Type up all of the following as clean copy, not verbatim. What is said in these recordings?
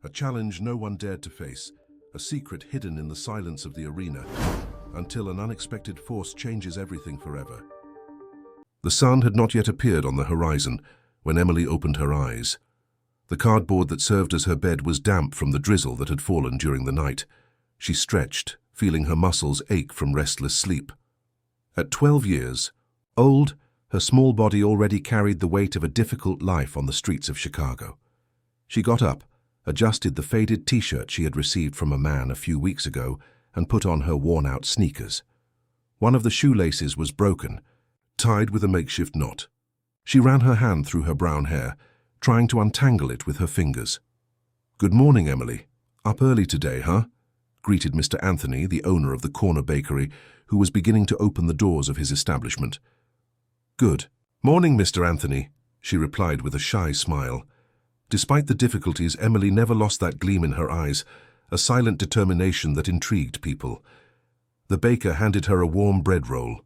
A challenge no one dared to face, a secret hidden in the silence of the arena, until an unexpected force changes everything forever. The sun had not yet appeared on the horizon when Emily opened her eyes. The cardboard that served as her bed was damp from the drizzle that had fallen during the night. She stretched, feeling her muscles ache from restless sleep. At 12 years old, her small body already carried the weight of a difficult life on the streets of Chicago. She got up, adjusted the faded t-shirt she had received from a man a few weeks ago, and put on her worn-out sneakers. One of the shoelaces was broken, tied with a makeshift knot. She ran her hand through her brown hair, trying to untangle it with her fingers. "Good morning, Emily. Up early today, huh?" greeted Mr. Anthony, the owner of the corner bakery, who was beginning to open the doors of his establishment. "Good morning, Mr. Anthony," she replied with a shy smile. Despite the difficulties, Emily never lost that gleam in her eyes, a silent determination that intrigued people. The baker handed her a warm bread roll.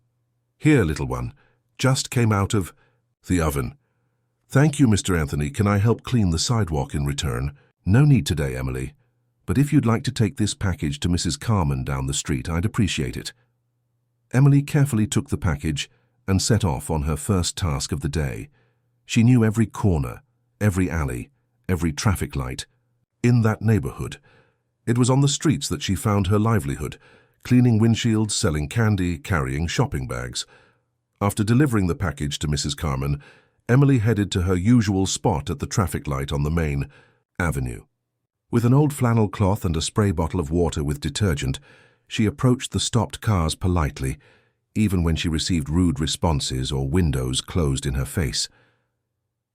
"Here, little one, just came out of the oven." "Thank you, Mr. Anthony. Can I help clean the sidewalk in return?" "No need today, Emily. But if you'd like to take this package to Mrs. Carmen down the street, I'd appreciate it." Emily carefully took the package and set off on her first task of the day. She knew every corner, every alley, every traffic light in that neighborhood. It was on the streets that she found her livelihood, cleaning windshields, selling candy, carrying shopping bags. After delivering the package to Mrs. Carmen, Emily headed to her usual spot at the traffic light on the main avenue. With an old flannel cloth and a spray bottle of water with detergent, she approached the stopped cars politely, even when she received rude responses or windows closed in her face.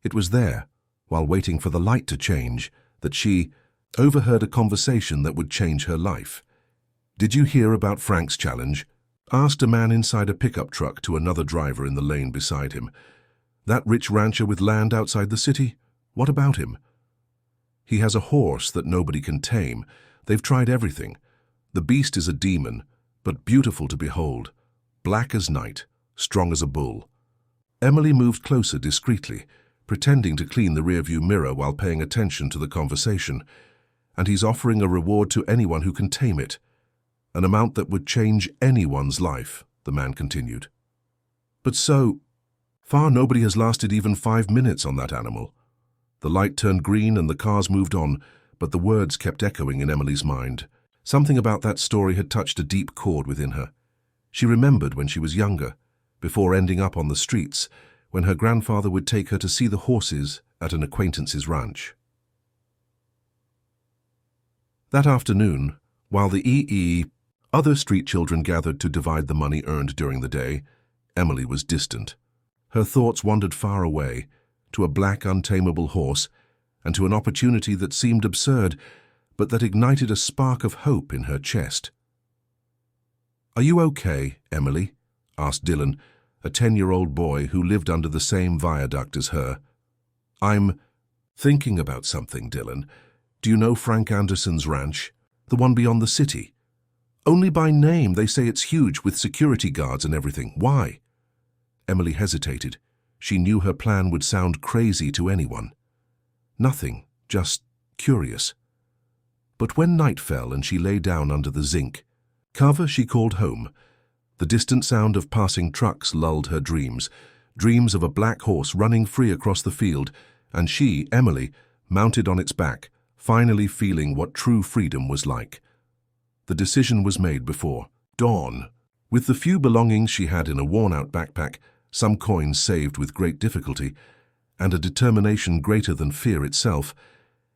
It was there, while waiting for the light to change, that she overheard a conversation that would change her life. "Did you hear about Frank's challenge?" asked a man inside a pickup truck to another driver in the lane beside him. "That rich rancher with land outside the city? What about him?" "He has a horse that nobody can tame. They've tried everything. The beast is a demon, but beautiful to behold. Black as night, strong as a bull." Emily moved closer discreetly, pretending to clean the rearview mirror while paying attention to the conversation. "And he's offering a reward to anyone who can tame it. An amount that would change anyone's life," the man continued. "But so far nobody has lasted even 5 minutes on that animal." The light turned green and the cars moved on, but the words kept echoing in Emily's mind. Something about that story had touched a deep chord within her. She remembered when she was younger, before ending up on the streets, when her grandfather would take her to see the horses at an acquaintance's ranch. That afternoon, while the other street children gathered to divide the money earned during the day, Emily was distant. Her thoughts wandered far away, to a black, untamable horse, and to an opportunity that seemed absurd, but that ignited a spark of hope in her chest. "Are you okay, Emily?" asked Dylan, a 10-year-old boy who lived under the same viaduct as her. "I'm thinking about something, Dylan. Do you know Frank Anderson's ranch? The one beyond the city? Only by name. They say it's huge, with security guards and everything. Why?" Emily hesitated. She knew her plan would sound crazy to anyone. Nothing, just curious. But when night fell and she lay down under the zinc cover, she called home. The distant sound of passing trucks lulled her dreams of a black horse running free across the field, and she, Emily, mounted on its back, finally feeling what true freedom was like. The decision was made before dawn. With the few belongings she had in a worn-out backpack, some coins saved with great difficulty, and a determination greater than fear itself,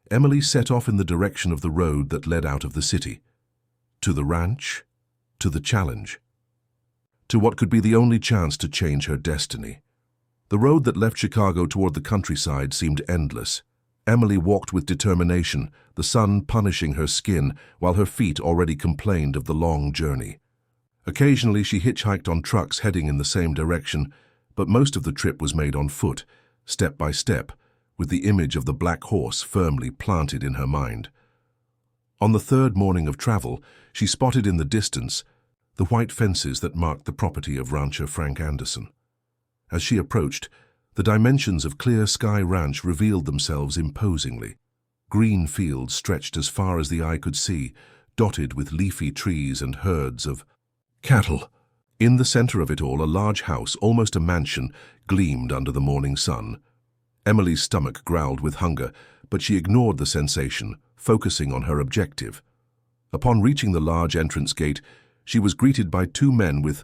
Emily set off in the direction of the road that led out of the city. To the ranch, to the challenge, to what could be the only chance to change her destiny. The road that left Chicago toward the countryside seemed endless. Emily walked with determination, the sun punishing her skin while her feet already complained of the long journey. Occasionally she hitchhiked on trucks heading in the same direction, but most of the trip was made on foot, step by step, with the image of the black horse firmly planted in her mind. On the third morning of travel, she spotted in the distance the white fences that marked the property of rancher Frank Anderson. As she approached, the dimensions of Clear Sky Ranch revealed themselves imposingly. Green fields stretched as far as the eye could see, dotted with leafy trees and herds of cattle. In the center of it all, a large house, almost a mansion, gleamed under the morning sun. Emily's stomach growled with hunger, but she ignored the sensation, focusing on her objective. Upon reaching the large entrance gate, she was greeted by two men with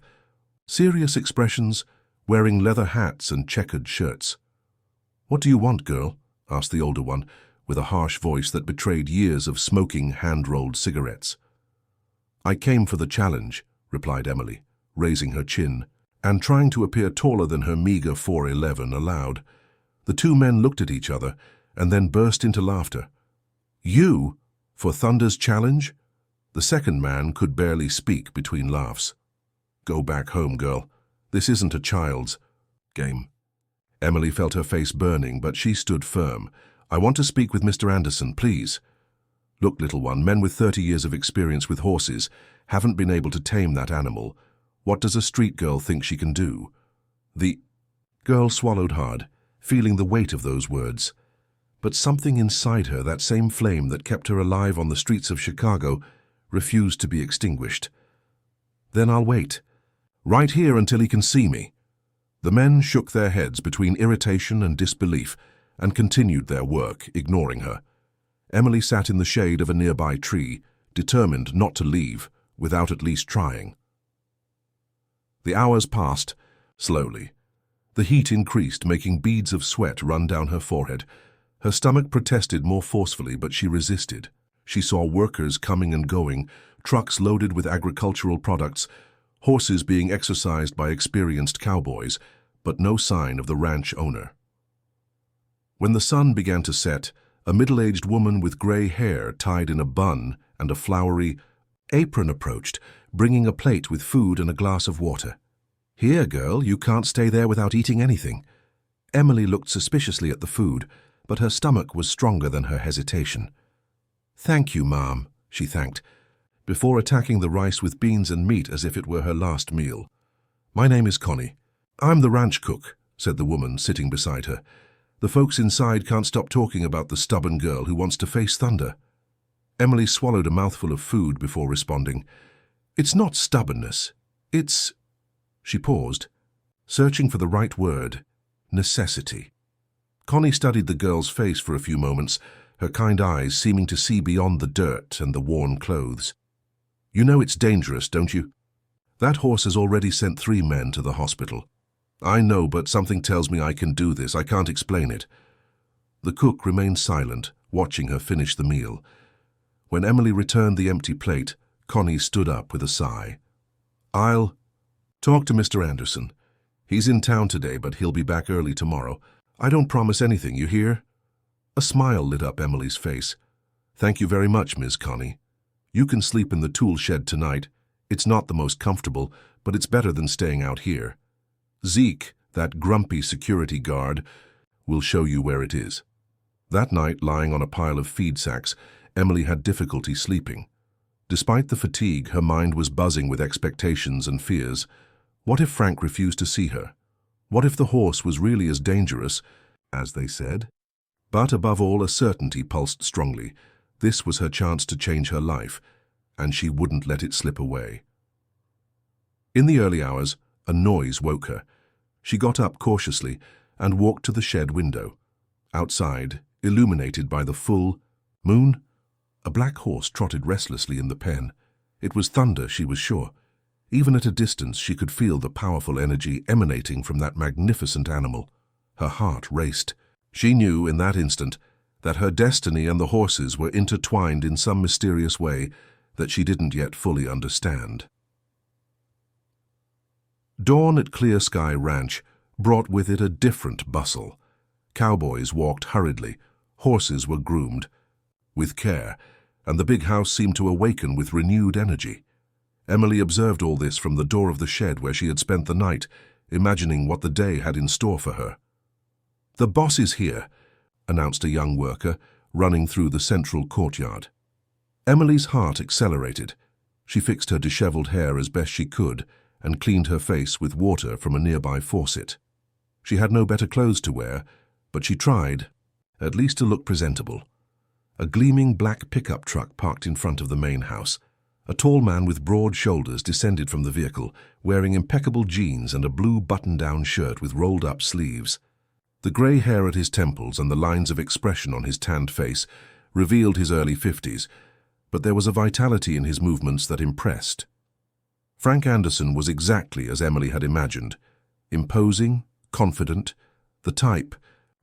serious expressions, wearing leather hats and checkered shirts. "What do you want, girl?" asked the older one, with a harsh voice that betrayed years of smoking hand-rolled cigarettes. "I came for the challenge," replied Emily, raising her chin, and trying to appear taller than her meager 4'11" allowed. The two men looked at each other and then burst into laughter. "You? For Thunder's challenge?" The second man could barely speak between laughs. "Go back home, girl. This isn't a child's game." Emily felt her face burning, but she stood firm. "I want to speak with Mr. Anderson, please." "Look, little one, men with 30 years of experience with horses haven't been able to tame that animal. What does a street girl think she can do?" The girl swallowed hard, feeling the weight of those words. But something inside her, that same flame that kept her alive on the streets of Chicago, refused to be extinguished. "Then I'll wait. Right here until he can see me." The men shook their heads between irritation and disbelief and continued their work, ignoring her. Emily sat in the shade of a nearby tree, determined not to leave without at least trying. The hours passed, slowly. The heat increased, making beads of sweat run down her forehead. Her stomach protested more forcefully, but she resisted. She saw workers coming and going, trucks loaded with agricultural products, horses being exercised by experienced cowboys, but no sign of the ranch owner. When the sun began to set, a middle-aged woman with gray hair tied in a bun and a flowery apron approached, bringing a plate with food and a glass of water. "Here, girl, you can't stay there without eating anything." Emily looked suspiciously at the food, but her stomach was stronger than her hesitation. "Thank you, ma'am," she thanked, before attacking the rice with beans and meat as if it were her last meal. "My name is Connie. I'm the ranch cook," said the woman sitting beside her. "The folks inside can't stop talking about the stubborn girl who wants to face Thunder." Emily swallowed a mouthful of food before responding. "It's not stubbornness. It's—" She paused, searching for the right word. "Necessity." Connie studied the girl's face for a few moments, her kind eyes seeming to see beyond the dirt and the worn clothes. "You know it's dangerous, don't you? That horse has already sent 3 men to the hospital." "I know, but something tells me I can do this. I can't explain it." The cook remained silent, watching her finish the meal. When Emily returned the empty plate, Connie stood up with a sigh. "I'll talk to Mr. Anderson. He's in town today, but he'll be back early tomorrow. I don't promise anything, you hear?" A smile lit up Emily's face. "Thank you very much, Miss Connie. You can sleep in the tool shed tonight. It's not the most comfortable, but it's better than staying out here. Zeke, that grumpy security guard, will show you where it is." That night, lying on a pile of feed sacks, Emily had difficulty sleeping. Despite the fatigue, her mind was buzzing with expectations and fears. What if Frank refused to see her? What if the horse was really as dangerous as they said? But above all, a certainty pulsed strongly. This was her chance to change her life, and she wouldn't let it slip away. In the early hours, a noise woke her. She got up cautiously and walked to the shed window. Outside, illuminated by the full moon, a black horse trotted restlessly in the pen. It was Thunder, she was sure. Even at a distance, she could feel the powerful energy emanating from that magnificent animal. Her heart raced. She knew in that instant that her destiny and the horse's were intertwined in some mysterious way that she didn't yet fully understand. Dawn at Clear Sky Ranch brought with it a different bustle. Cowboys walked hurriedly, horses were groomed with care, and the big house seemed to awaken with renewed energy. Emily observed all this from the door of the shed where she had spent the night, imagining what the day had in store for her. "The boss is here," announced a young worker, running through the central courtyard. Emily's heart accelerated. She fixed her disheveled hair as best she could and cleaned her face with water from a nearby faucet. She had no better clothes to wear, but she tried, at least to look presentable. A gleaming black pickup truck parked in front of the main house. A tall man with broad shoulders descended from the vehicle, wearing impeccable jeans and a blue button-down shirt with rolled-up sleeves. The grey hair at his temples and the lines of expression on his tanned face revealed his early 50s, but there was a vitality in his movements that impressed. Frank Anderson was exactly as Emily had imagined. Imposing, confident, the type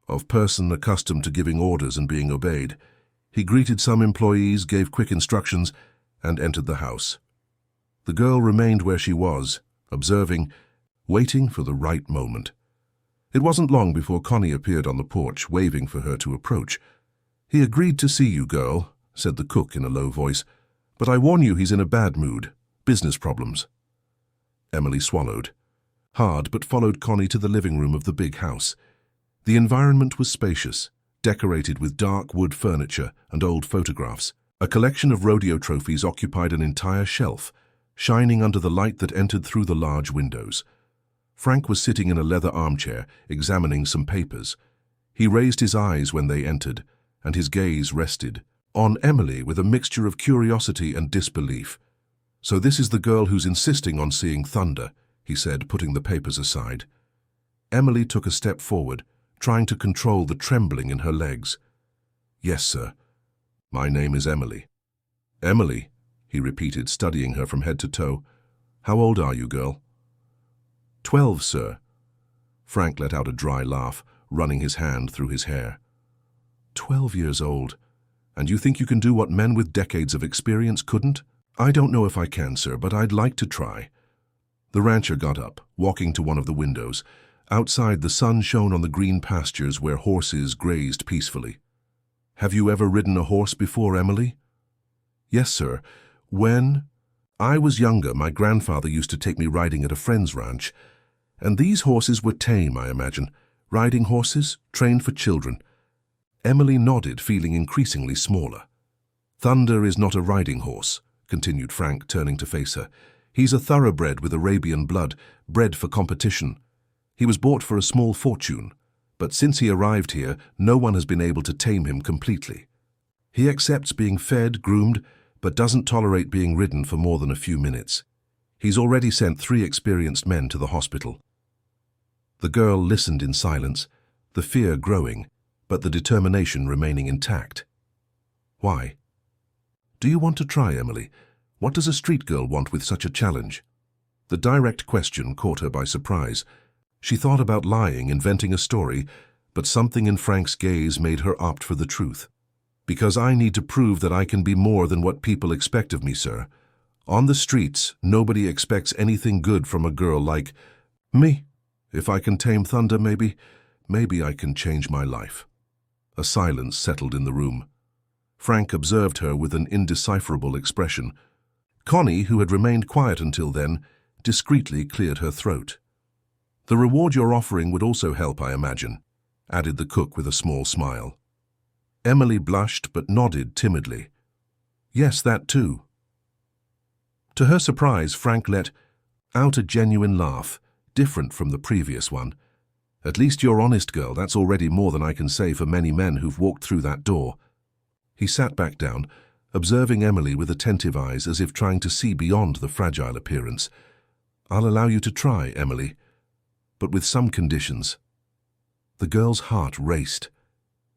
of person accustomed to giving orders and being obeyed. He greeted some employees, gave quick instructions, and entered the house. The girl remained where she was, observing, waiting for the right moment. It wasn't long before Connie appeared on the porch, waving for her to approach. "He agreed to see you, girl," said the cook in a low voice, "but I warn you he's in a bad mood. Business problems." Emily swallowed. Hard, but followed Connie to the living room of the big house. The environment was spacious, decorated with dark wood furniture and old photographs. A collection of rodeo trophies occupied an entire shelf, shining under the light that entered through the large windows. Frank was sitting in a leather armchair, examining some papers. He raised his eyes when they entered, and his gaze rested on Emily with a mixture of curiosity and disbelief. "So this is the girl who's insisting on seeing thunder," he said, putting the papers aside. Emily took a step forward, trying to control the trembling in her legs. "Yes, sir. My name is Emily." "Emily," he repeated, studying her from head to toe. "How old are you, girl?" 12, sir." Frank let out a dry laugh, running his hand through his hair. 12 years old. And you think you can do what men with decades of experience couldn't? "I don't know if I can, sir, but I'd like to try." The rancher got up, walking to one of the windows. Outside, the sun shone on the green pastures where horses grazed peacefully. "Have you ever ridden a horse before, Emily?" "Yes, sir. When I was younger, my grandfather used to take me riding at a friend's ranch. And these horses were tame, I imagine. Riding horses, trained for children." Emily nodded, feeling increasingly smaller. "Thunder is not a riding horse," continued Frank, turning to face her. "He's a thoroughbred with Arabian blood, bred for competition. He was bought for a small fortune, but since he arrived here, no one has been able to tame him completely. He accepts being fed, groomed, but doesn't tolerate being ridden for more than a few minutes. He's already sent 3 experienced men to the hospital." The girl listened in silence, the fear growing, but the determination remaining intact. "Why?" "Do you want to try, Emily? What does a street girl want with such a challenge?" The direct question caught her by surprise. She thought about lying, inventing a story, but something in Frank's gaze made her opt for the truth. "Because I need to prove that I can be more than what people expect of me, sir. On the streets, nobody expects anything good from a girl like me. If I can tame thunder, maybe I can change my life." A silence settled in the room. Frank observed her with an indecipherable expression. Connie, who had remained quiet until then, discreetly cleared her throat. "The reward you're offering would also help, I imagine," added the cook with a small smile. Emily blushed but nodded timidly. "Yes, that too." To her surprise, Frank let out a genuine laugh, different from the previous one. "At least you're honest, girl. That's already more than I can say for many men who've walked through that door." He sat back down, observing Emily with attentive eyes as if trying to see beyond the fragile appearance. "I'll allow you to try, Emily, but with some conditions." The girl's heart raced.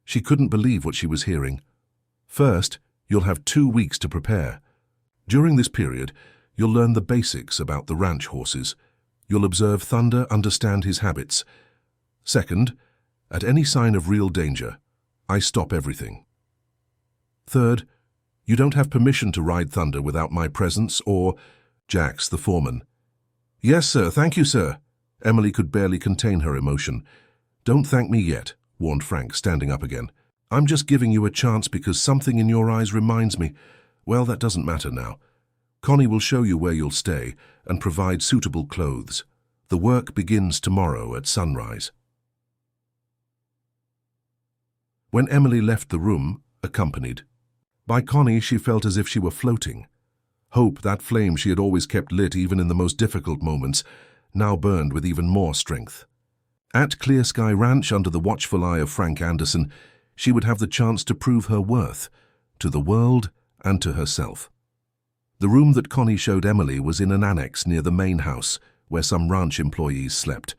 She couldn't believe what she was hearing. "First, you'll have 2 weeks to prepare. During this period, you'll learn the basics about the ranch horses. You'll observe Thunder, understand his habits. Second, at any sign of real danger, I stop everything. Third, you don't have permission to ride Thunder without my presence or Jax, the foreman." "Yes, sir. Thank you, sir." Emily could barely contain her emotion. "Don't thank me yet," warned Frank, standing up again. "I'm just giving you a chance because something in your eyes reminds me. Well, that doesn't matter now. Connie will show you where you'll stay and provide suitable clothes. The work begins tomorrow at sunrise." When Emily left the room, accompanied by Connie, she felt as if she were floating. Hope, that flame she had always kept lit even in the most difficult moments, now burned with even more strength. At Clear Sky Ranch, under the watchful eye of Frank Anderson, she would have the chance to prove her worth, to the world, and to herself. The room that Connie showed Emily was in an annex near the main house, where some ranch employees slept.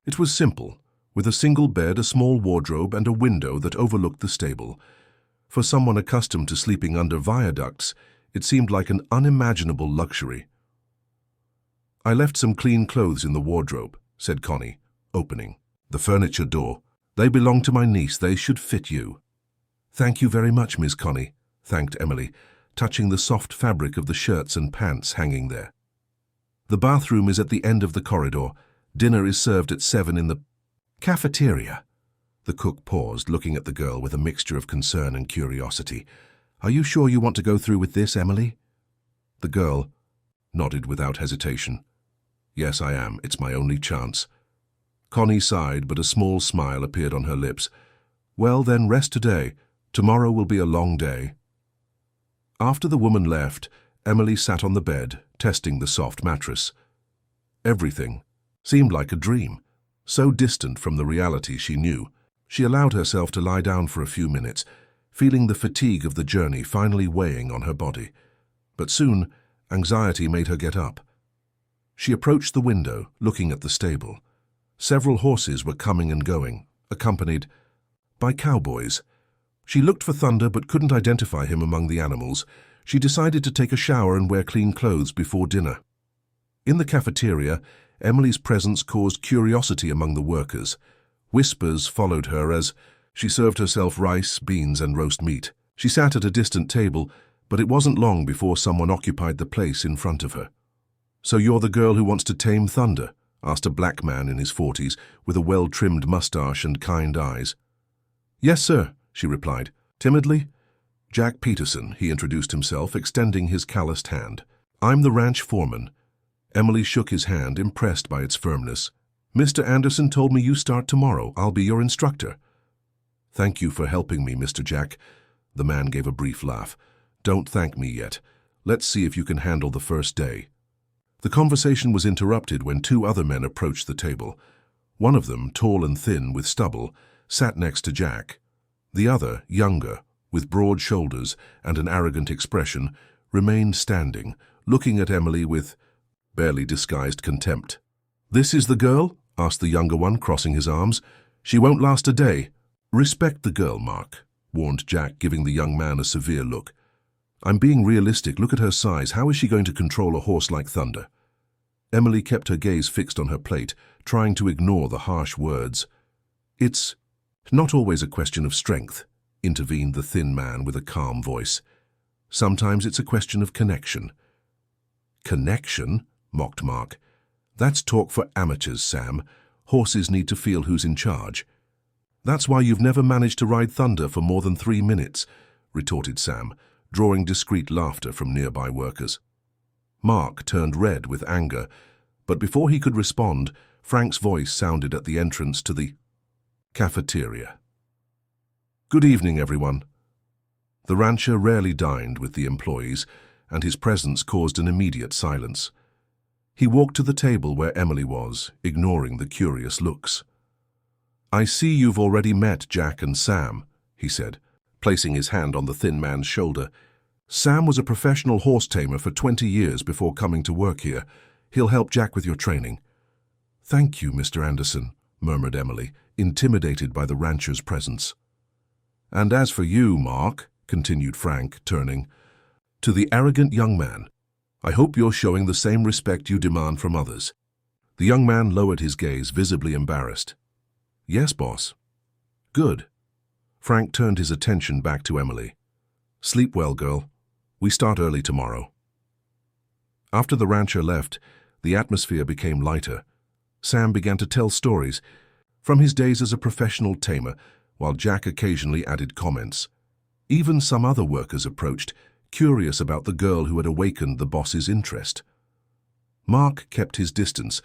It was simple, with a single bed, a small wardrobe, and a window that overlooked the stable. For someone accustomed to sleeping under viaducts, it seemed like an unimaginable luxury. "I left some clean clothes in the wardrobe," said Connie, opening the furniture door. "They belong to my niece. They should fit you." "Thank you very much, Miss Connie," thanked Emily, touching the soft fabric of the shirts and pants hanging there. "The bathroom is at the end of the corridor. Dinner is served at 7 in the cafeteria." The cook paused, looking at the girl with a mixture of concern and curiosity. "Are you sure you want to go through with this, Emily?" The girl nodded without hesitation. "Yes, I am. It's my only chance." Connie sighed, but a small smile appeared on her lips. "Well, then rest today. Tomorrow will be a long day." After the woman left, Emily sat on the bed, testing the soft mattress. Everything seemed like a dream, so distant from the reality she knew. She allowed herself to lie down for a few minutes, feeling the fatigue of the journey finally weighing on her body. But soon, anxiety made her get up. She approached the window, looking at the stable. Several horses were coming and going, accompanied by cowboys. She looked for Thunder but couldn't identify him among the animals. She decided to take a shower and wear clean clothes before dinner. In the cafeteria, Emily's presence caused curiosity among the workers. Whispers followed her as she served herself rice, beans, and roast meat. She sat at a distant table, but it wasn't long before someone occupied the place in front of her. "So you're the girl who wants to tame Thunder?" asked a black man in his 40s, with a well-trimmed mustache and kind eyes. "Yes, sir," she replied, timidly. "Jack Peterson," he introduced himself, extending his calloused hand. "I'm the ranch foreman." Emily shook his hand, impressed by its firmness. "Mr. Anderson told me you start tomorrow. I'll be your instructor." "Thank you for helping me, Mr. Jack." The man gave a brief laugh. "Don't thank me yet. Let's see if you can handle the first day." The conversation was interrupted when two other men approached the table. One of them, tall and thin with stubble, sat next to Jack. The other, younger, with broad shoulders and an arrogant expression, remained standing, looking at Emily with barely disguised contempt. "This is the girl?" asked the younger one, crossing his arms. "She won't last a day." "Respect the girl, Mark," warned Jack, giving the young man a severe look. "I'm being realistic. Look at her size. How is she going to control a horse like Thunder?" Emily kept her gaze fixed on her plate, trying to ignore the harsh words. "It's not always a question of strength," intervened the thin man with a calm voice. "Sometimes it's a question of connection." "Connection?" mocked Mark. "That's talk for amateurs, Sam. Horses need to feel who's in charge." "That's why you've never managed to ride Thunder for more than 3 minutes," retorted Sam, drawing discreet laughter from nearby workers. Mark turned red with anger, but before he could respond, Frank's voice sounded at the entrance to the cafeteria. "Good evening, everyone." The rancher rarely dined with the employees, and his presence caused an immediate silence. He walked to the table where Emily was, ignoring the curious looks. "I see you've already met Jack and Sam," he said, placing his hand on the thin man's shoulder. "Sam was a professional horse tamer for 20 years before coming to work here. He'll help Jack with your training." "Thank you, Mr. Anderson," murmured Emily, intimidated by the rancher's presence. "And as for you, Mark," continued Frank, turning to the arrogant young man, "I hope you're showing the same respect you demand from others." The young man lowered his gaze, visibly embarrassed. "Yes, boss." "Good." Frank turned his attention back to Emily. "Sleep well, girl. We start early tomorrow." After the rancher left, the atmosphere became lighter. Sam began to tell stories from his days as a professional tamer, while Jack occasionally added comments. Even some other workers approached, curious about the girl who had awakened the boss's interest. Mark kept his distance,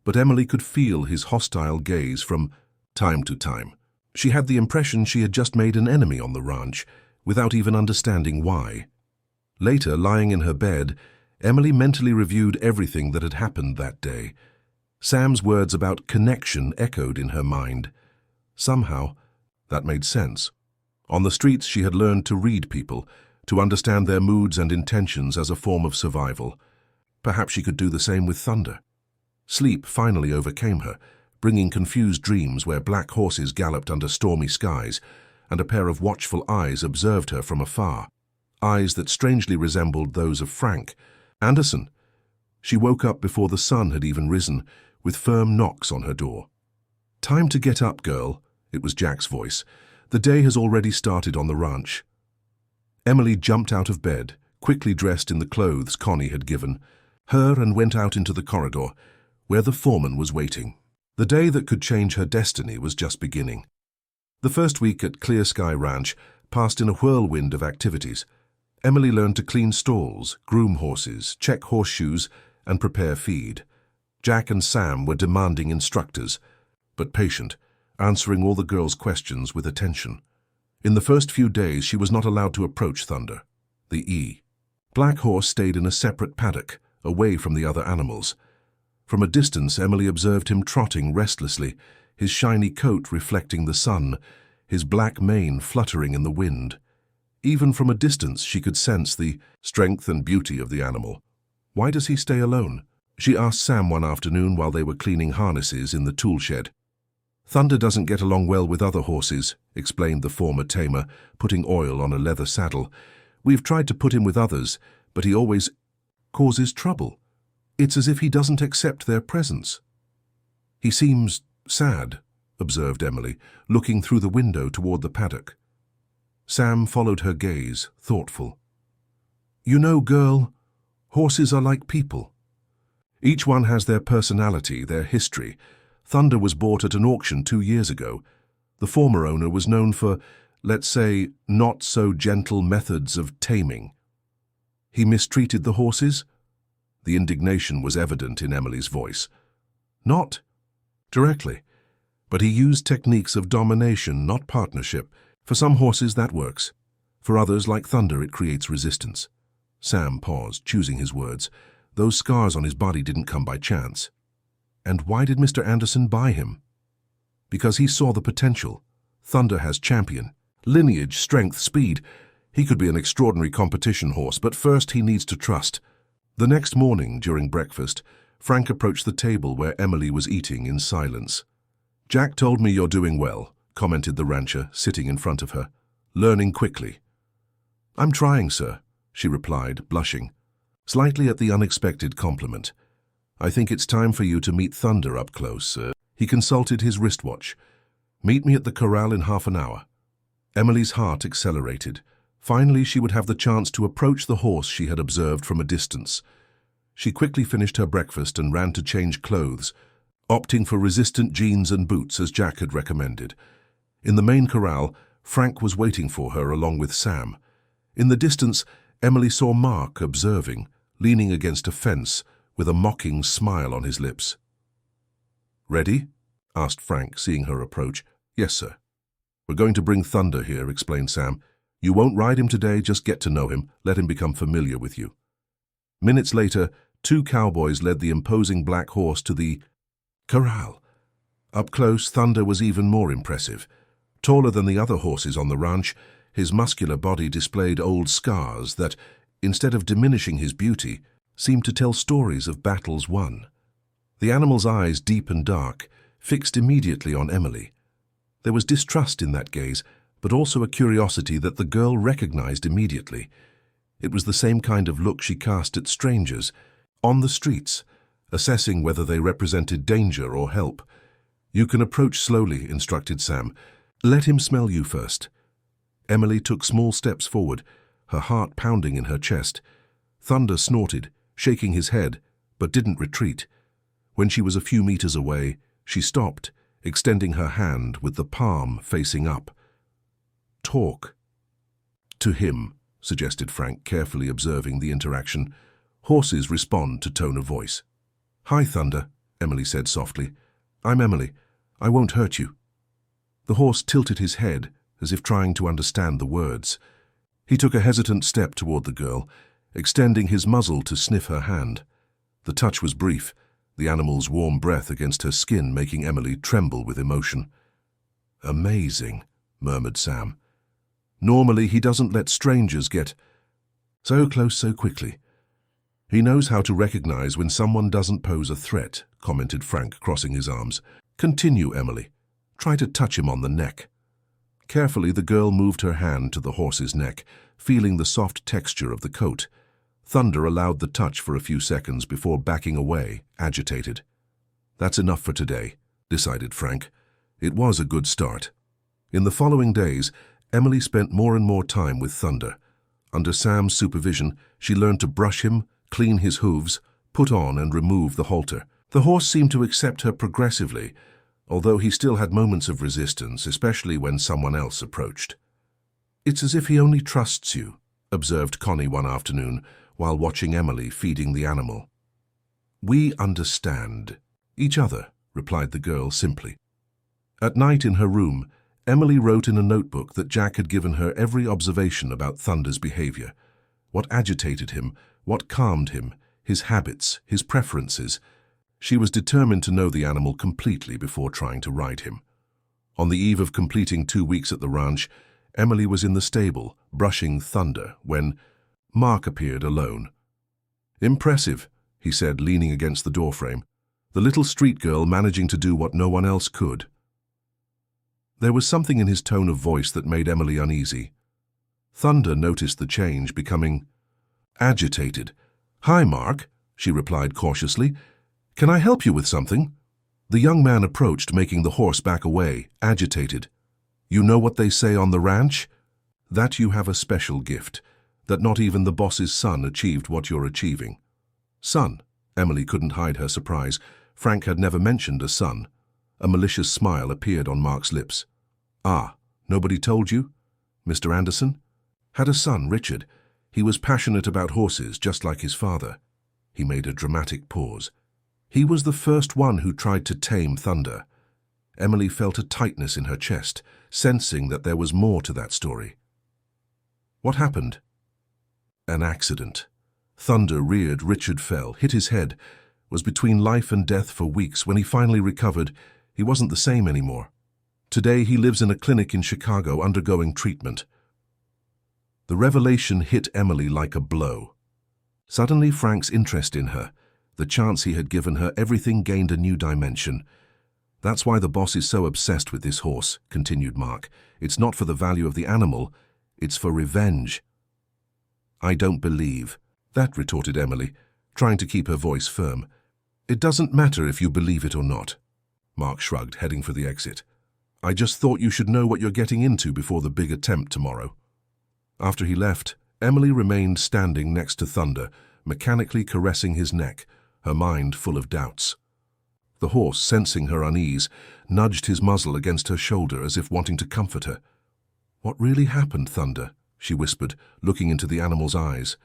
but Emily could feel his hostile gaze from time to time. She had the impression she had just made an enemy on the ranch, without even understanding why. Later, lying in her bed, Emily mentally reviewed everything that had happened that day. Sam's words about connection echoed in her mind. Somehow, that made sense. On the streets, she had learned to read people, to understand their moods and intentions as a form of survival. Perhaps she could do the same with Thunder. Sleep finally overcame her, bringing confused dreams where black horses galloped under stormy skies, and a pair of watchful eyes observed her from afar, eyes that strangely resembled those of Frank. Anderson. She woke up before the sun had even risen, with firm knocks on her door. "Time to get up, girl," it was Jack's voice. "The day has already started on the ranch." Emily jumped out of bed, quickly dressed in the clothes Connie had given her, and went out into the corridor, where the foreman was waiting. The day that could change her destiny was just beginning. The first week at Clear Sky Ranch passed in a whirlwind of activities. Emily learned to clean stalls, groom horses, check horseshoes, and prepare feed. Jack and Sam were demanding instructors, but patient, answering all the girls' questions with attention. In the first few days, she was not allowed to approach Thunder, the E. Black Horse stayed in a separate paddock, away from the other animals. From a distance, Emily observed him trotting restlessly, his shiny coat reflecting the sun, his black mane fluttering in the wind. Even from a distance, she could sense the strength and beauty of the animal. "Why does he stay alone?" she asked Sam one afternoon while they were cleaning harnesses in the tool shed. "Thunder doesn't get along well with other horses," explained the former tamer, putting oil on a leather saddle. "We've tried to put him with others, but he always causes trouble. It's as if he doesn't accept their presence." "He seems sad," observed Emily, looking through the window toward the paddock. Sam followed her gaze, thoughtful. "You know, girl, horses are like people. Each one has their personality, their history. Thunder was bought at an auction 2 years ago. The former owner was known for, let's say, not-so-gentle methods of taming. He mistreated the horses?" The indignation was evident in Emily's voice. "Not directly, but he used techniques of domination, not partnership. For some horses that works. For others, like Thunder, it creates resistance." Sam paused, choosing his words. Those scars on his body didn't come by chance. "And why did Mr. Anderson buy him?" "Because he saw the potential. Thunder has champion, lineage, strength, speed. He could be an extraordinary competition horse, but first he needs to trust." The next morning, during breakfast, Frank approached the table where Emily was eating in silence. "Jack told me you're doing well," commented the rancher, sitting in front of her. "Learning quickly." "I'm trying, sir," she replied, blushing, slightly at the unexpected compliment. "I think it's time for you to meet Thunder up close, sir." He consulted his wristwatch. "Meet me at the corral in half an hour." Emily's heart accelerated. Finally, she would have the chance to approach the horse she had observed from a distance. She quickly finished her breakfast and ran to change clothes, opting for resistant jeans and boots as Jack had recommended. In the main corral, Frank was waiting for her along with Sam. In the distance, Emily saw Mark observing, leaning against a fence, with a mocking smile on his lips. "Ready?" asked Frank, seeing her approach. "Yes, sir." "We're going to bring Thunder here," explained Sam. "You won't ride him today, just get to know him, let him become familiar with you." Minutes later, 2 cowboys led the imposing black horse to the corral. Up close, Thunder was even more impressive. Taller than the other horses on the ranch, his muscular body displayed old scars that, instead of diminishing his beauty, seemed to tell stories of battles won. The animal's eyes, deep and dark, fixed immediately on Emily. There was distrust in that gaze, but also a curiosity that the girl recognized immediately. It was the same kind of look she cast at strangers, on the streets, assessing whether they represented danger or help. "You can approach slowly," instructed Sam. "Let him smell you first." Emily took small steps forward, her heart pounding in her chest. Thunder snorted, shaking his head, but didn't retreat. When she was a few meters away, she stopped, extending her hand with the palm facing up. "Talk." "To him," suggested Frank, carefully observing the interaction. Horses respond to tone of voice. "Hi, Thunder," Emily said softly. "I'm Emily. I won't hurt you." The horse tilted his head, as if trying to understand the words. He took a hesitant step toward the girl, extending his muzzle to sniff her hand. The touch was brief, the animal's warm breath against her skin making Emily tremble with emotion. "Amazing," murmured Sam. "Normally he doesn't let strangers get So close so quickly. He knows how to recognize when someone doesn't pose a threat, commented Frank, crossing his arms. Continue, Emily. Try to touch him on the neck. Carefully, the girl moved her hand to the horse's neck, feeling the soft texture of the coat. Thunder allowed the touch for a few seconds before backing away, agitated. That's enough for today, decided Frank. It was a good start. In the following days, Emily spent more and more time with Thunder. Under Sam's supervision, she learned to brush him, clean his hooves, put on and remove the halter. The horse seemed to accept her progressively, although he still had moments of resistance, especially when someone else approached. It's as if he only trusts you, observed Connie one afternoon while watching Emily feeding the animal. We understand each other, replied the girl simply. At night in her room, Emily wrote in a notebook that Jack had given her every observation about Thunder's behavior. What agitated him, what calmed him, his habits, his preferences. She was determined to know the animal completely before trying to ride him. On the eve of completing 2 weeks at the ranch, Emily was in the stable, brushing Thunder, when Mark appeared alone. Impressive, he said, leaning against the doorframe. The little street girl managing to do what no one else could. There was something in his tone of voice that made Emily uneasy. Thunder noticed the change, becoming agitated. Hi, Mark, she replied cautiously. Can I help you with something? The young man approached, making the horse back away, agitated. You know what they say on the ranch? That you have a special gift, that not even the boss's son achieved what you're achieving. Son? Emily couldn't hide her surprise. Frank had never mentioned a son. A malicious smile appeared on Mark's lips. Ah, nobody told you? Mr. Anderson? Had a son, Richard. He was passionate about horses, just like his father. He made a dramatic pause. He was the first one who tried to tame Thunder. Emily felt a tightness in her chest, sensing that there was more to that story. What happened? An accident. Thunder reared, Richard fell, hit his head, was between life and death for weeks. When he finally recovered, he wasn't the same anymore. Today he lives in a clinic in Chicago undergoing treatment. The revelation hit Emily like a blow. Suddenly Frank's interest in her, the chance he had given her, everything gained a new dimension. That's why the boss is so obsessed with this horse, continued Mark. It's not for the value of the animal, it's for revenge. I don't believe that, retorted Emily, trying to keep her voice firm. It doesn't matter if you believe it or not. Mark shrugged, heading for the exit. I just thought you should know what you're getting into before the big attempt tomorrow. After he left, Emily remained standing next to Thunder, mechanically caressing his neck, her mind full of doubts. The horse, sensing her unease, nudged his muzzle against her shoulder as if wanting to comfort her. What really happened, Thunder? She whispered, looking into the animal's eyes.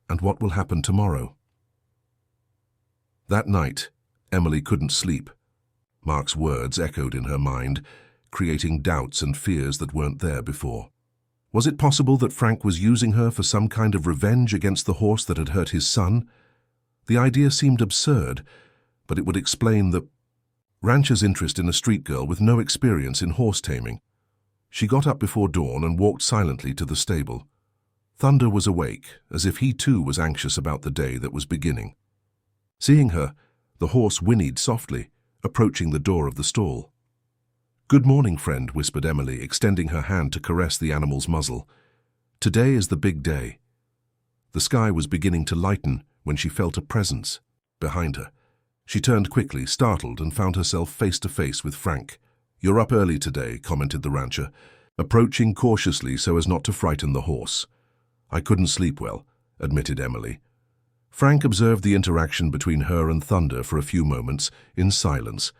And what will happen tomorrow? That night, Emily couldn't sleep. Mark's words echoed in her mind, creating doubts and fears that weren't there before. Was it possible that Frank was using her for some kind of revenge against the horse that had hurt his son? The idea seemed absurd, but it would explain the rancher's interest in a street girl with no experience in horse taming. She got up before dawn and walked silently to the stable. Thunder was awake, as if he too was anxious about the day that was beginning. Seeing her, the horse whinnied softly, approaching the door of the stall. Good morning, friend, whispered Emily, extending her hand to caress the animal's muzzle. Today is the big day. The sky was beginning to lighten when she felt a presence behind her. She turned quickly, startled, and found herself face to face with Frank. You're up early today, commented the rancher, approaching cautiously so as not to frighten the horse. I couldn't sleep well, admitted Emily. Frank observed the interaction between her and Thunder for a few moments, in silence.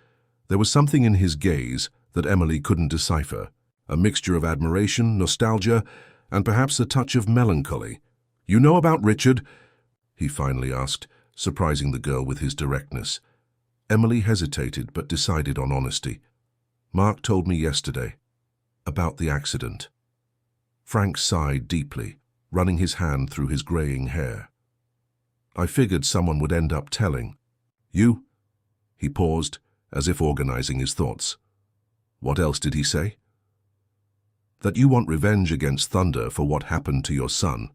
There was something in his gaze that Emily couldn't decipher, a mixture of admiration, nostalgia, and perhaps a touch of melancholy. You know about Richard? He finally asked, surprising the girl with his directness. Emily hesitated but decided on honesty. Mark told me yesterday about the accident. Frank sighed deeply, running his hand through his graying hair. I figured someone would end up telling. You? He paused, as if organizing his thoughts. What else did he say? That you want revenge against Thunder for what happened to your son.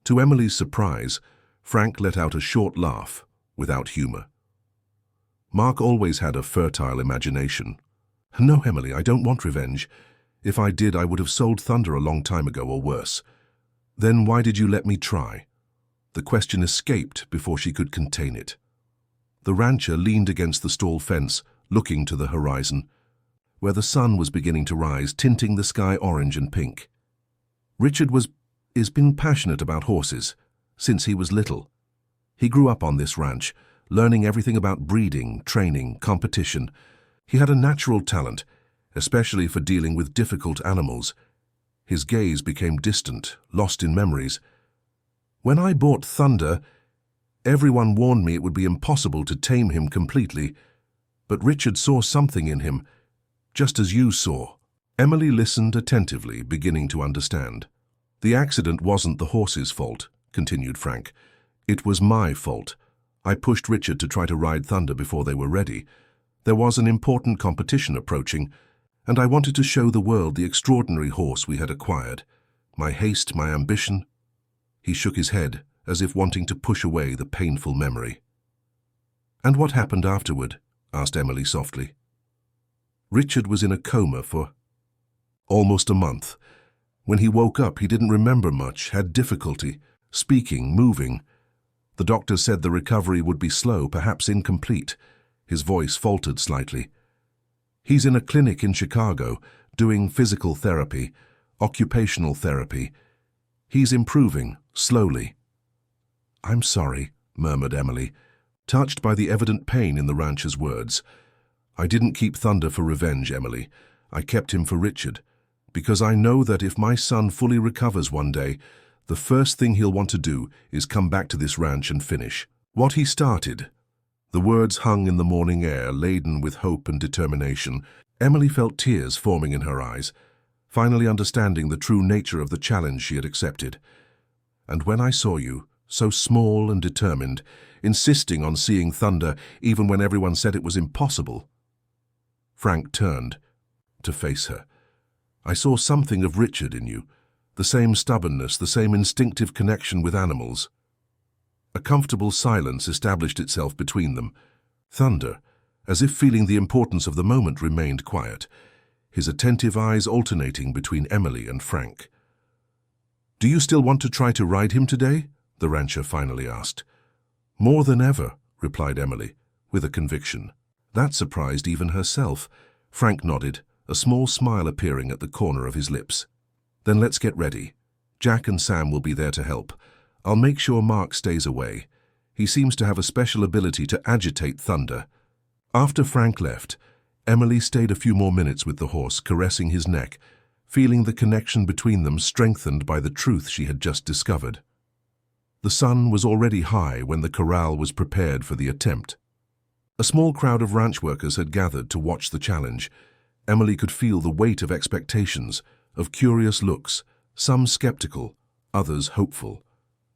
To Emily's surprise, Frank let out a short laugh, without humor. Mark always had a fertile imagination. No, Emily, I don't want revenge. If I did, I would have sold Thunder a long time ago or worse. Then why did you let me try? The question escaped before she could contain it. The rancher leaned against the stall fence, looking to the horizon, where the sun was beginning to rise, tinting the sky orange and pink. Richard has been passionate about horses since he was little. He grew up on this ranch, learning everything about breeding, training, competition. He had a natural talent, especially for dealing with difficult animals. His gaze became distant, lost in memories. When I bought Thunder, everyone warned me it would be impossible to tame him completely, but Richard saw something in him, just as you saw. Emily listened attentively, beginning to understand. The accident wasn't the horse's fault, continued Frank. It was my fault. I pushed Richard to try to ride Thunder before they were ready. There was an important competition approaching, and I wanted to show the world the extraordinary horse we had acquired. My haste, my ambition. He shook his head, as if wanting to push away the painful memory. And what happened afterward? Asked Emily softly. Richard was in a coma for almost a month. When he woke up, he didn't remember much, had difficulty speaking, moving. The doctor said the recovery would be slow, perhaps incomplete. His voice faltered slightly. He's in a clinic in Chicago, doing physical therapy, occupational therapy. He's improving, slowly. I'm sorry, murmured Emily, touched by the evident pain in the rancher's words. I didn't keep Thunder for revenge, Emily. I kept him for Richard, because I know that if my son fully recovers one day, the first thing he'll want to do is come back to this ranch and finish what he started. The words hung in the morning air, laden with hope and determination. Emily felt tears forming in her eyes, finally understanding the true nature of the challenge she had accepted. And when I saw you, so small and determined, insisting on seeing Thunder even when everyone said it was impossible. Frank turned to face her. I saw something of Richard in you, the same stubbornness, the same instinctive connection with animals. A comfortable silence established itself between them. Thunder, as if feeling the importance of the moment, remained quiet, his attentive eyes alternating between Emily and Frank. Do you still want to try to ride him today? The rancher finally asked. More than ever, replied Emily, with a conviction. That surprised even herself. Frank nodded, a small smile appearing at the corner of his lips. Then let's get ready. Jack and Sam will be there to help. I'll make sure Mark stays away. He seems to have a special ability to agitate Thunder. After Frank left, Emily stayed a few more minutes with the horse, caressing his neck, feeling the connection between them strengthened by the truth she had just discovered. The sun was already high when the corral was prepared for the attempt. A small crowd of ranch workers had gathered to watch the challenge. Emily could feel the weight of expectations, of curious looks, some skeptical, others hopeful.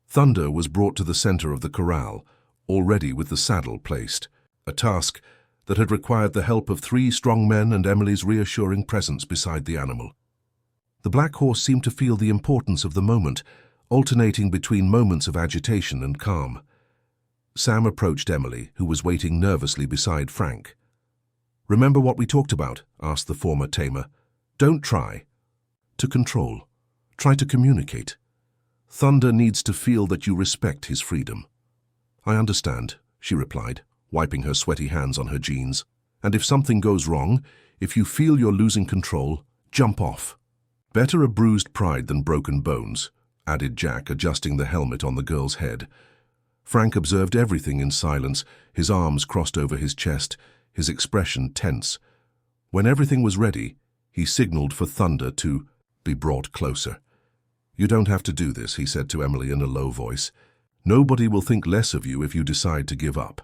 Thunder was brought to the center of the corral, already with the saddle placed, a task that had required the help of 3 strong men and Emily's reassuring presence beside the animal. The black horse seemed to feel the importance of the moment, alternating between moments of agitation and calm. Sam approached Emily, who was waiting nervously beside Frank. Remember what we talked about? Asked the former tamer. Don't try to control. Try to communicate. Thunder needs to feel that you respect his freedom. I understand, she replied, wiping her sweaty hands on her jeans. And if something goes wrong, if you feel you're losing control, jump off. Better a bruised pride than broken bones, added Jack, adjusting the helmet on the girl's head. Frank observed everything in silence, his arms crossed over his chest, his expression tense. When everything was ready, he signaled for Thunder to be brought closer. You don't have to do this, he said to Emily in a low voice. Nobody will think less of you if you decide to give up.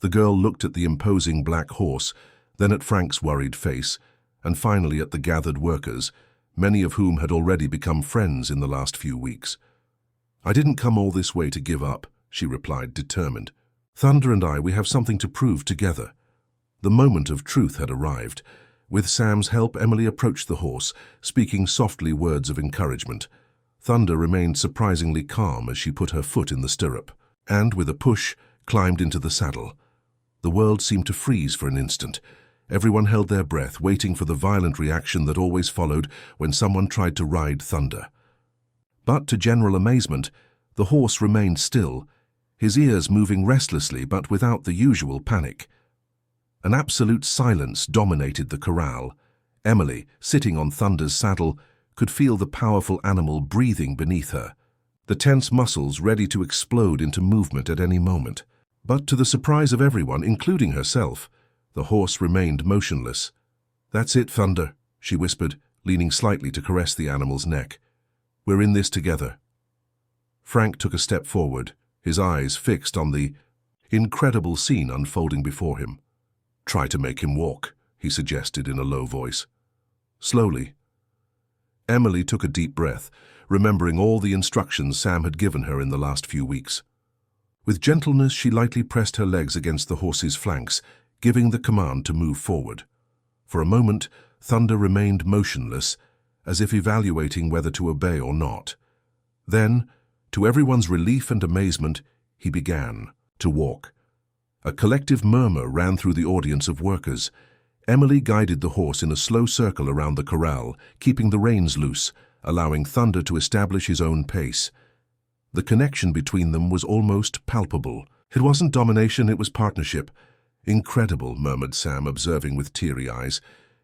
The girl looked at the imposing black horse, then at Frank's worried face, and finally at the gathered workers, many of whom had already become friends in the last few weeks. I didn't come all this way to give up, she replied, determined. Thunder and I, we have something to prove together. The moment of truth had arrived. With Sam's help, Emily approached the horse, speaking softly words of encouragement. Thunder remained surprisingly calm as she put her foot in the stirrup, and, with a push, climbed into the saddle. The world seemed to freeze for an instant. Everyone held their breath, waiting for the violent reaction that always followed when someone tried to ride Thunder. But to general amazement, the horse remained still, his ears moving restlessly but without the usual panic. An absolute silence dominated the corral. Emily, sitting on Thunder's saddle, could feel the powerful animal breathing beneath her, the tense muscles ready to explode into movement at any moment. But to the surprise of everyone, including herself, the horse remained motionless. "That's it, Thunder," she whispered, leaning slightly to caress the animal's neck. "We're in this together." Frank took a step forward, his eyes fixed on the incredible scene unfolding before him. "Try to make him walk," he suggested in a low voice. "Slowly." Emily took a deep breath, remembering all the instructions Sam had given her in the last few weeks. With gentleness, she lightly pressed her legs against the horse's flanks, giving the command to move forward. For a moment, Thunder remained motionless, as if evaluating whether to obey or not. Then, to everyone's relief and amazement, he began to walk. A collective murmur ran through the audience of workers. Emily guided the horse in a slow circle around the corral, keeping the reins loose, allowing Thunder to establish his own pace. The connection between them was almost palpable. It wasn't domination, it was partnership. "Incredible," murmured Sam, observing with teary eyes.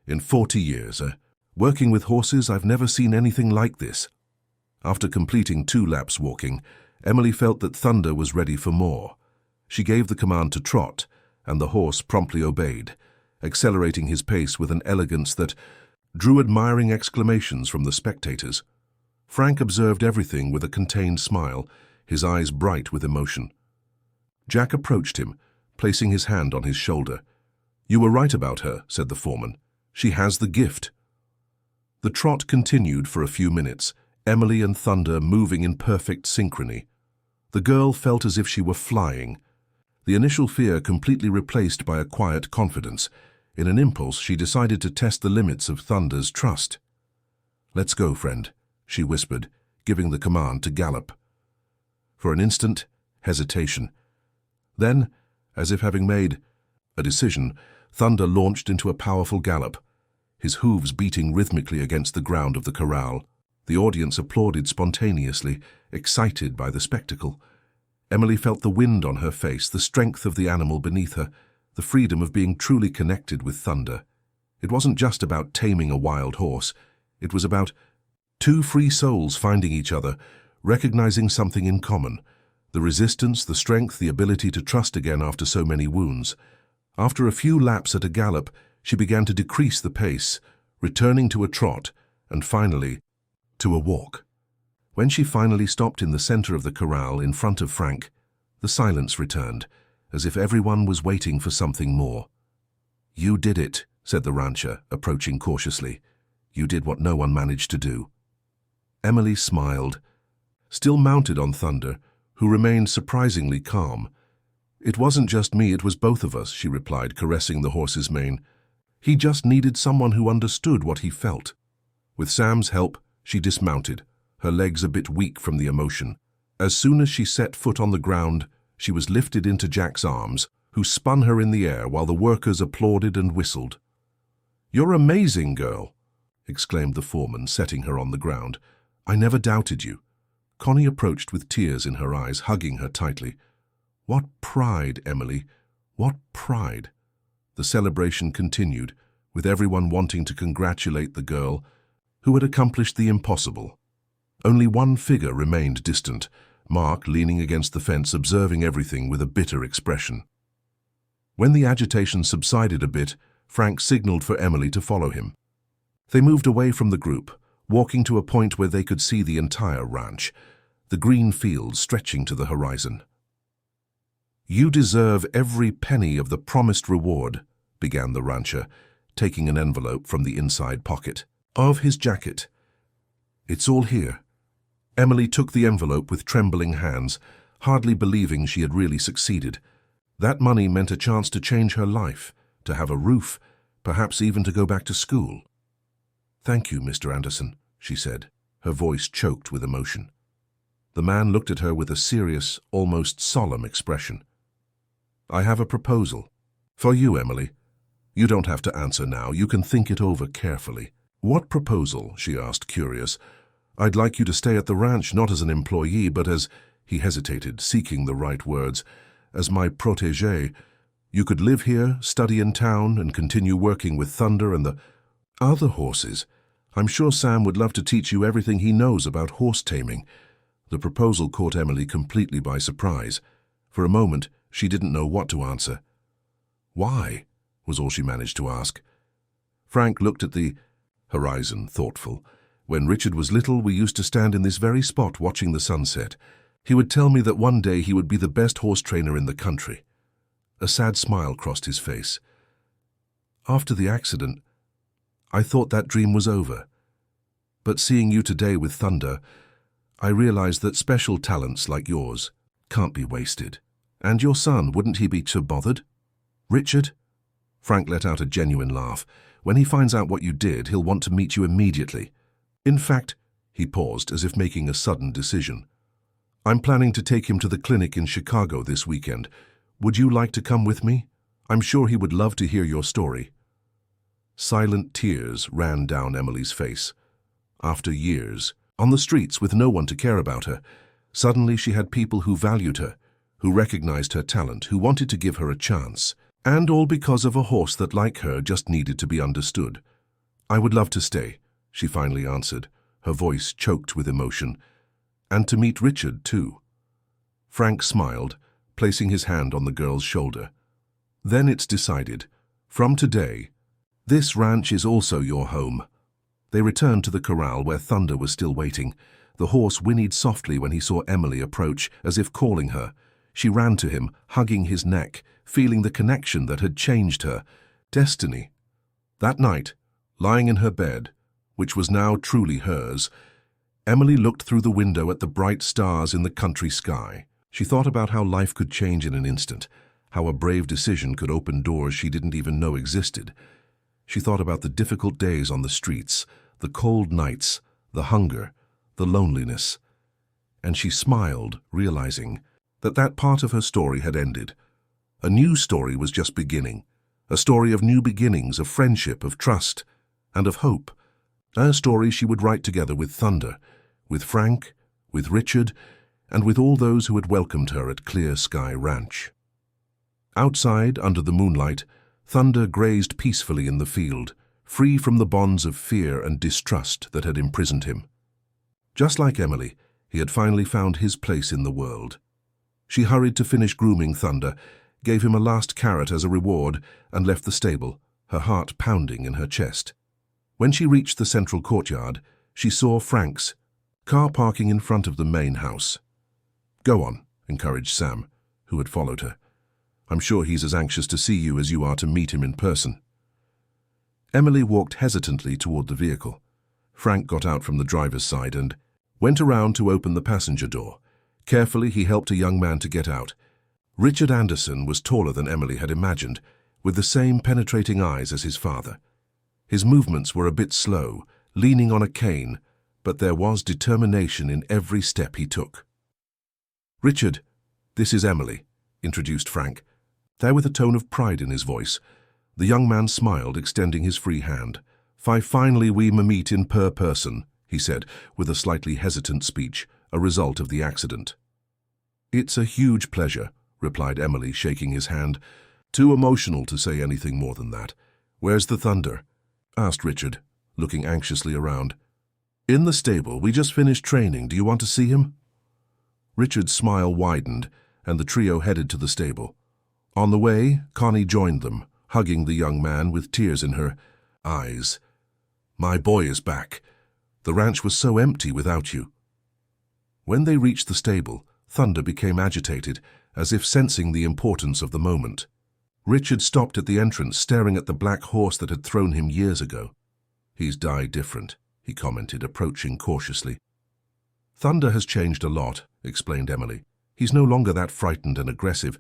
"In 40 years, working with horses, I've never seen anything like this." After completing 2 laps walking, Emily felt that Thunder was ready for more. She gave the command to trot, and the horse promptly obeyed, accelerating his pace with an elegance that drew admiring exclamations from the spectators. Frank observed everything with a contained smile, his eyes bright with emotion. Jack approached him, placing his hand on his shoulder. "You were right about her," said the foreman. "She has the gift." The trot continued for a few minutes, Emily and Thunder moving in perfect synchrony. The girl felt as if she were flying, the initial fear completely replaced by a quiet confidence. In an impulse, she decided to test the limits of Thunder's trust. "Let's go, friend," she whispered, giving the command to gallop. For an instant, hesitation. Then, as if having made a decision, Thunder launched into a powerful gallop, his hooves beating rhythmically against the ground of the corral. The audience applauded spontaneously, excited by the spectacle. Emily felt the wind on her face, the strength of the animal beneath her, the freedom of being truly connected with Thunder. It wasn't just about taming a wild horse. It was about 2 free souls finding each other, recognizing something in common: the resistance, the strength, the ability to trust again after so many wounds. After a few laps at a gallop, she began to decrease the pace, returning to a trot, and finally, to a walk. When she finally stopped in the center of the corral in front of Frank, the silence returned, as if everyone was waiting for something more. "You did it," said the rancher, approaching cautiously. "You did what no one managed to do." Emily smiled, still mounted on Thunder, who remained surprisingly calm. "It wasn't just me, it was both of us," she replied, caressing the horse's mane. "He just needed someone who understood what he felt." With Sam's help, she dismounted, her legs a bit weak from the emotion. As soon as she set foot on the ground, she was lifted into Jack's arms, who spun her in the air while the workers applauded and whistled. "You're amazing, girl," exclaimed the foreman, setting her on the ground. "I never doubted you." Connie approached with tears in her eyes, hugging her tightly. "What pride, Emily, what pride." The celebration continued, with everyone wanting to congratulate the girl who had accomplished the impossible. Only one figure remained distant, Mark leaning against the fence, observing everything with a bitter expression. When the agitation subsided a bit, Frank signaled for Emily to follow him. They moved away from the group, walking to a point where they could see the entire ranch, the green fields stretching to the horizon. "You deserve every penny of the promised reward," began the rancher, taking an envelope from the inside pocket of his jacket. "It's all here." Emily took the envelope with trembling hands, hardly believing she had really succeeded. That money meant a chance to change her life, to have a roof, perhaps even to go back to school. "Thank you, Mr. Anderson," she said. her voice choked with emotion. The man looked at her with a serious, almost solemn expression. "I have a proposal. For you, Emily. You don't have to answer now. You can think it over carefully." "What proposal?" she asked, curious. "I'd like you to stay at the ranch not as an employee, but as—" he hesitated, seeking the right words, "as my protégé. You could live here, study in town, and continue working with Thunder and the other horses. I'm sure Sam would love to teach you everything he knows about horse taming." The proposal caught Emily completely by surprise. For a moment, she didn't know what to answer. "Why?" was all she managed to ask. Frank looked at the horizon, thoughtful. "When Richard was little, we used to stand in this very spot watching the sunset. He would tell me that one day he would be the best horse trainer in the country." A sad smile crossed his face. "After the accident, I thought that dream was over. But seeing you today with Thunder, I realized that special talents like yours can't be wasted. And your son, wouldn't he be too bothered?" "Richard?" Frank let out a genuine laugh. "When he finds out what you did, he'll want to meet you immediately. In fact," he paused as if making a sudden decision, "I'm planning to take him to the clinic in Chicago this weekend. Would you like to come with me? I'm sure he would love to hear your story." Silent tears ran down Emily's face. After years, on the streets with no one to care about her, suddenly she had people who valued her, who recognized her talent, who wanted to give her a chance. And all because of a horse that, like her, just needed to be understood. "I would love to stay," she finally answered, her voice choked with emotion. "And to meet Richard, too." Frank smiled, placing his hand on the girl's shoulder. "Then it's decided. From today, this ranch is also your home." They returned to the corral where Thunder was still waiting. The horse whinnied softly when he saw Emily approach, as if calling her. She ran to him, hugging his neck, feeling the connection that had changed her. Destiny. That night, lying in her bed, which was now truly hers, Emily looked through the window at the bright stars in the country sky. She thought about how life could change in an instant, how a brave decision could open doors she didn't even know existed. She thought about the difficult days on the streets, the cold nights, the hunger, the loneliness. And she smiled, realizing that that part of her story had ended. A new story was just beginning, a story of new beginnings, of friendship, of trust, and of hope. A story she would write together with Thunder, with Frank, with Richard, and with all those who had welcomed her at Clear Sky Ranch. Outside, under the moonlight, Thunder grazed peacefully in the field, free from the bonds of fear and distrust that had imprisoned him. Just like Emily, he had finally found his place in the world. She hurried to finish grooming Thunder, gave him a last carrot as a reward, and left the stable, her heart pounding in her chest. When she reached the central courtyard, she saw Frank's car parking in front of the main house. "Go on," encouraged Sam, who had followed her. "I'm sure he's as anxious to see you as you are to meet him in person." Emily walked hesitantly toward the vehicle. Frank got out from the driver's side and went around to open the passenger door. Carefully, he helped a young man to get out. Richard Anderson was taller than Emily had imagined, with the same penetrating eyes as his father. His movements were a bit slow, leaning on a cane, but there was determination in every step he took. "Richard, this is Emily," introduced Frank, there with a tone of pride in his voice. The young man smiled, extending his free hand. Finally we meet in person," he said, with a slightly hesitant speech, a result of the accident. "It's a huge pleasure," replied Emily, shaking his hand. "Too emotional to say anything more than that." "Where's the Thunder?" asked Richard, looking anxiously around. "In the stable. We just finished training. Do you want to see him?" Richard's smile widened, and the trio headed to the stable. On the way, Connie joined them, hugging the young man with tears in her eyes. "My boy is back. The ranch was so empty without you." When they reached the stable, Thunder became agitated, as if sensing the importance of the moment. Richard stopped at the entrance, staring at the black horse that had thrown him years ago. "He's died different," he commented, approaching cautiously. "Thunder has changed a lot," explained Emily. "He's no longer that frightened and aggressive.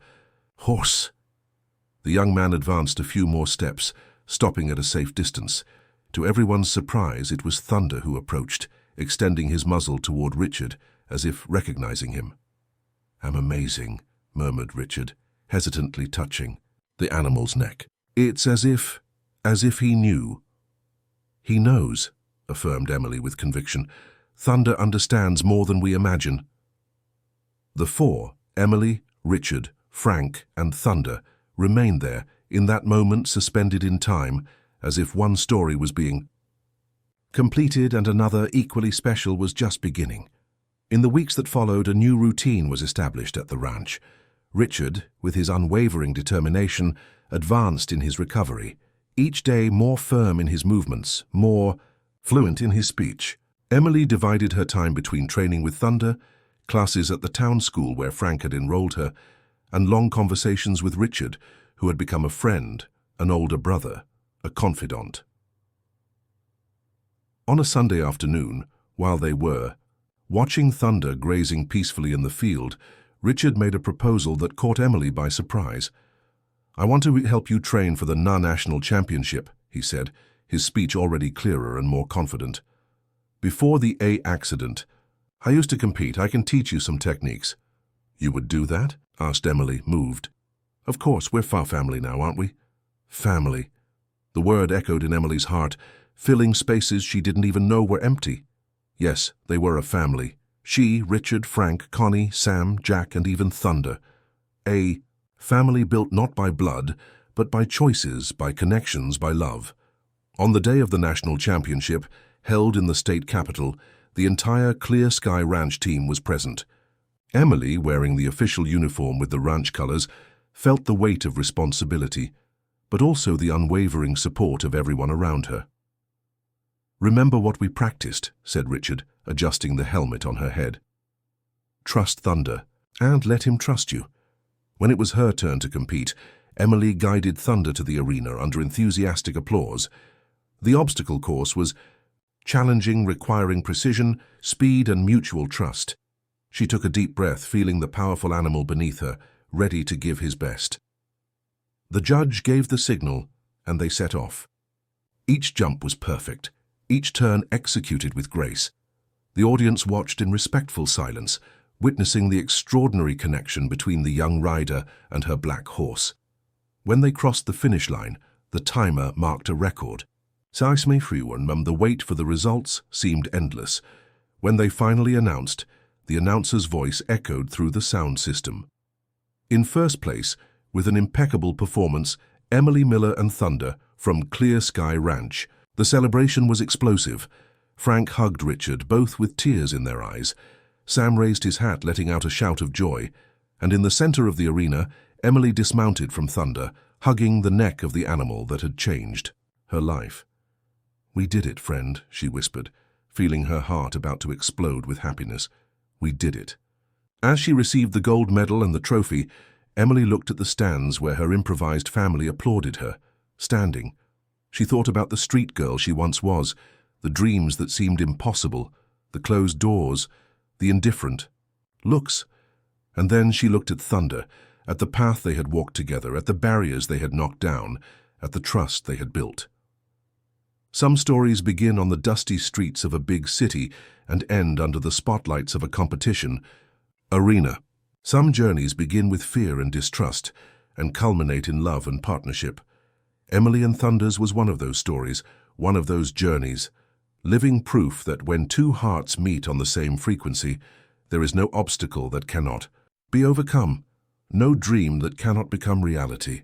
Horse." The young man advanced a few more steps, stopping at a safe distance. To everyone's surprise, it was Thunder who approached, extending his muzzle toward Richard, as if recognizing him. "I'm amazing," murmured Richard, hesitantly touching the animal's neck. "It's as if he knew." "He knows," affirmed Emily with conviction. "Thunder understands more than we imagine." The four, Emily, Richard, Frank, and Thunder, remained there, in that moment suspended in time, as if one story was being completed and another equally special was just beginning. In the weeks that followed, a new routine was established at the ranch. Richard, with his unwavering determination, advanced in his recovery, each day more firm in his movements, more fluent in his speech. Emily divided her time between training with Thunder, classes at the town school where Frank had enrolled her, and long conversations with Richard, who had become a friend, an older brother, a confidant. On a Sunday afternoon, while they were watching Thunder grazing peacefully in the field, Richard made a proposal that caught Emily by surprise. "I want to help you train for the national championship," he said, his speech already clearer and more confident. "Before the accident, I used to compete. I can teach you some techniques." "You would do that?" asked Emily, moved. "Of course, we're family now, aren't we?" Family. The word echoed in Emily's heart, filling spaces she didn't even know were empty. Yes, they were a family. She, Richard, Frank, Connie, Sam, Jack, and even Thunder. A family built not by blood, but by choices, by connections, by love. On the day of the national championship, held in the state capital, the entire Clear Sky Ranch team was present. Emily, wearing the official uniform with the ranch colors, felt the weight of responsibility, but also the unwavering support of everyone around her. "Remember what we practiced," said Richard, adjusting the helmet on her head. "Trust Thunder, and let him trust you." When it was her turn to compete, Emily guided Thunder to the arena under enthusiastic applause. The obstacle course was challenging, requiring precision, speed, and mutual trust. She took a deep breath, feeling the powerful animal beneath her, ready to give his best. The judge gave the signal, and they set off. Each jump was perfect, each turn executed with grace. The audience watched in respectful silence, witnessing the extraordinary connection between the young rider and her black horse. When they crossed the finish line, the timer marked a record. The wait for the results seemed endless. When they finally announced, the announcer's voice echoed through the sound system. In first place, with an impeccable performance, Emily Miller and Thunder from Clear Sky Ranch. The celebration was explosive. Frank hugged Richard, both with tears in their eyes. Sam raised his hat, letting out a shout of joy. And in the center of the arena, Emily dismounted from Thunder, hugging the neck of the animal that had changed her life. "We did it, friend," she whispered, feeling her heart about to explode with happiness. "We did it." As she received the gold medal and the trophy, Emily looked at the stands where her improvised family applauded her, standing. She thought about the street girl she once was, the dreams that seemed impossible, the closed doors, the indifferent looks. And then she looked at Thunder, at the path they had walked together, at the barriers they had knocked down, at the trust they had built. Some stories begin on the dusty streets of a big city and end under the spotlights of a competition arena. Some journeys begin with fear and distrust and culminate in love and partnership. Emily and Thunder's was one of those stories, one of those journeys, living proof that when two hearts meet on the same frequency, there is no obstacle that cannot be overcome, no dream that cannot become reality.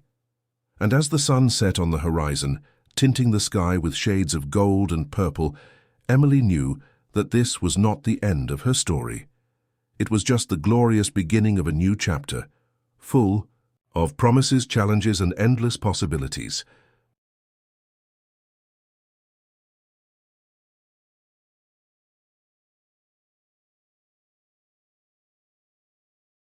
And as the sun set on the horizon, tinting the sky with shades of gold and purple, Emily knew that this was not the end of her story. It was just the glorious beginning of a new chapter, full of promises, challenges, and endless possibilities.